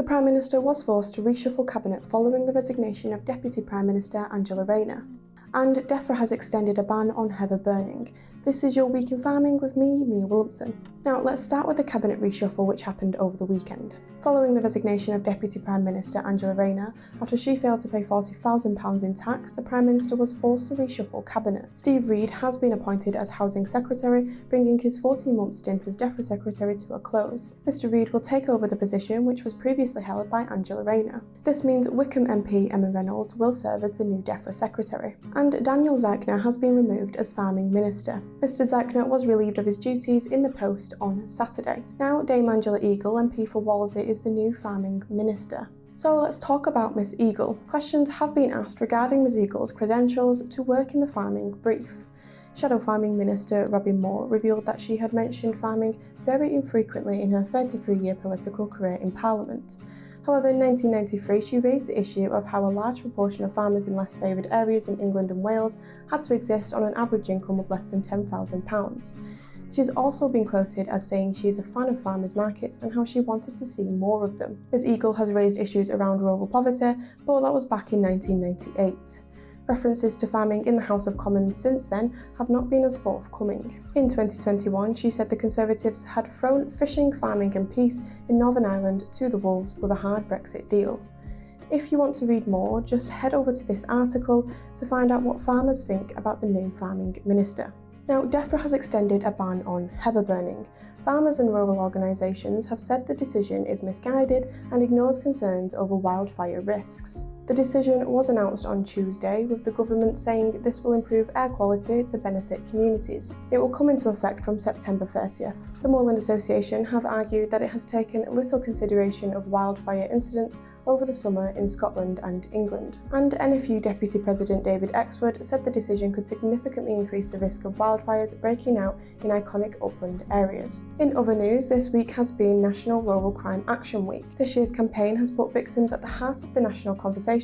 The Prime Minister was forced to reshuffle cabinet following the resignation of Deputy Prime Minister Angela Rayner. And Defra has extended a ban on heather burning. This is your Week in Farming with me, Mia Williamson. Now let's start with the cabinet reshuffle which happened over the weekend. Following the resignation of Deputy Prime Minister Angela Rayner, after she failed to pay £40,000 in tax, the Prime Minister was forced to reshuffle cabinet. Steve Reid has been appointed as Housing Secretary, bringing his 14-month stint as Defra Secretary to a close. Mr Reid will take over the position which was previously held by Angela Rayner. This means Wickham MP Emma Reynolds will serve as the new Defra Secretary. And Daniel Zeichner has been removed as Farming Minister. Mr Zeichner was relieved of his duties in the post on Saturday. Now Dame Angela Eagle, MP for Walsey, is the new Farming Minister. So let's talk about Miss Eagle. Questions have been asked regarding Ms Eagle's credentials to work in the farming brief. Shadow Farming Minister Robin Moore revealed that she had mentioned farming very infrequently in her 33-year political career in Parliament. However, in 1993, she raised the issue of how a large proportion of farmers in less favoured areas in England and Wales had to exist on an average income of less than £10,000. She's also been quoted as saying she is a fan of farmers' markets and how she wanted to see more of them. Ms Eagle has raised issues around rural poverty, but that was back in 1998. References to farming in the House of Commons since then have not been as forthcoming. In 2021, she said the Conservatives had thrown fishing, farming and peace in Northern Ireland to the wolves with a hard Brexit deal. If you want to read more, just head over to this article to find out what farmers think about the new Farming Minister. Now, Defra has extended a ban on heather burning. Farmers and rural organisations have said the decision is misguided and ignores concerns over wildfire risks. The decision was announced on Tuesday, with the government saying this will improve air quality to benefit communities. It will come into effect from September 30th. The Moorland Association have argued that it has taken little consideration of wildfire incidents over the summer in Scotland and England. And NFU Deputy President David Exwood said the decision could significantly increase the risk of wildfires breaking out in iconic upland areas. In other news, this week has been National Rural Crime Action Week. This year's campaign has put victims at the heart of the national conversation.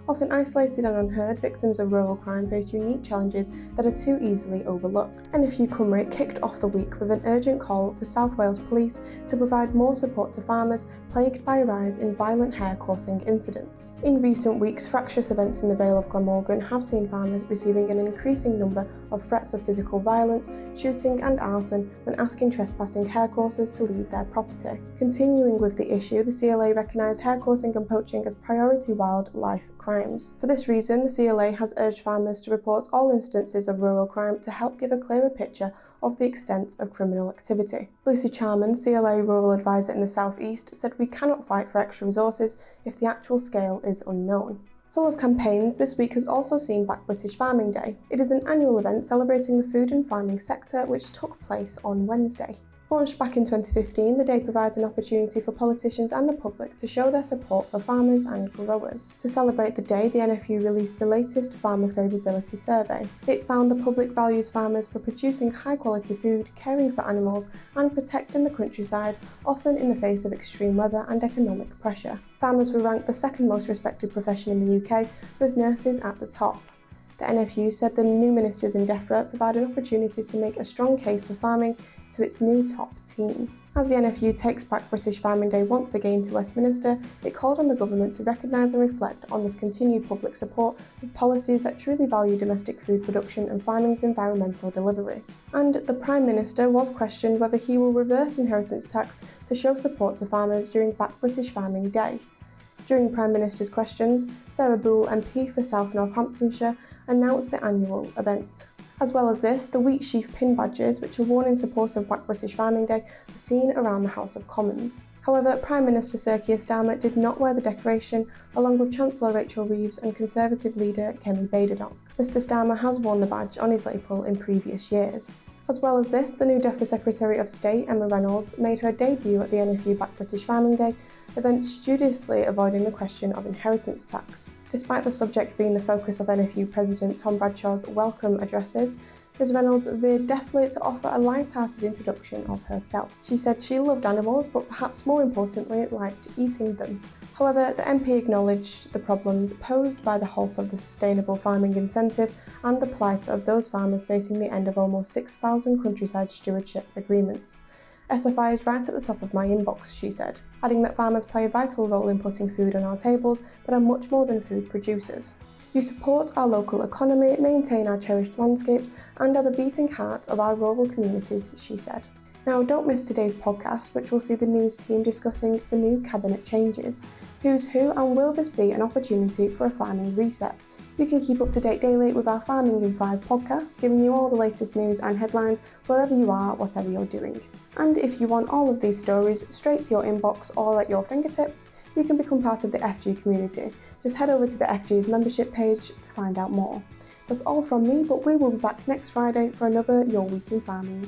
Often isolated and unheard, victims of rural crime face unique challenges that are too easily overlooked. NFU Cymru kicked off the week with an urgent call for South Wales Police to provide more support to farmers plagued by a rise in violent hair-coursing incidents. In recent weeks, fractious events in the Vale of Glamorgan have seen farmers receiving an increasing number of threats of physical violence, shooting and arson when asking trespassing hair-coursers to leave their property. Continuing with the issue, the CLA recognised hair-coursing and poaching as priority wildlife crimes. For this reason, the CLA has urged farmers to report all instances of rural crime to help give a clearer picture of the extent of criminal activity. Lucy Charman, CLA Rural Advisor in the South East, said we cannot fight for extra resources if the actual scale is unknown. Full of campaigns, this week has also seen Black British Farming Day. It is an annual event celebrating the food and farming sector which took place on Wednesday. Launched back in 2015, the day provides an opportunity for politicians and the public to show their support for farmers and growers. To celebrate the day, the NFU released the latest Farmer Favourability Survey. It found the public values farmers for producing high-quality food, caring for animals and protecting the countryside, often in the face of extreme weather and economic pressure. Farmers were ranked the second most respected profession in the UK, with nurses at the top. The NFU said the new ministers in Defra provide an opportunity to make a strong case for farming to its new top team. As the NFU takes back British Farming Day once again to Westminster, it called on the government to recognise and reflect on this continued public support with policies that truly value domestic food production and farming's environmental delivery. And the Prime Minister was questioned whether he will reverse inheritance tax to show support to farmers during Black British Farming Day. During Prime Minister's questions, Sarah Boole, MP for South Northamptonshire, announced the annual event. As well as this, the wheat sheaf pin badges, which are worn in support of Black British Farming Day, were seen around the House of Commons. However, Prime Minister Sir Keir Starmer did not wear the decoration, along with Chancellor Rachel Reeves and Conservative leader Kemi Badenoch. Mr Starmer has worn the badge on his lapel in previous years. As well as this, the new Defra Secretary of State, Emma Reynolds, made her debut at the NFU Black British Farming Day event, studiously avoiding the question of inheritance tax. Despite the subject being the focus of NFU President Tom Bradshaw's welcome addresses, Ms Reynolds veered deftly to offer a light-hearted introduction of herself. She said she loved animals, but perhaps more importantly, liked eating them. However, the MP acknowledged the problems posed by the halt of the Sustainable Farming Incentive and the plight of those farmers facing the end of almost 6,000 countryside stewardship agreements. SFI is right at the top of my inbox, she said. adding that farmers play a vital role in putting food on our tables, but are much more than food producers. You support our local economy, maintain our cherished landscapes, and are the beating heart of our rural communities, she said. Now, don't miss today's podcast, which will see the news team discussing the new cabinet changes. Who's who, and will this be an opportunity for a farming reset? You can keep up to date daily with our Farming in 5 podcast, giving you all the latest news and headlines wherever you are, whatever you're doing. And if you want all of these stories straight to your inbox or at your fingertips, you can become part of the FG community. Just head over to the FG's membership page to find out more. That's all from me, but we will be back next Friday for another Your Week in Farming.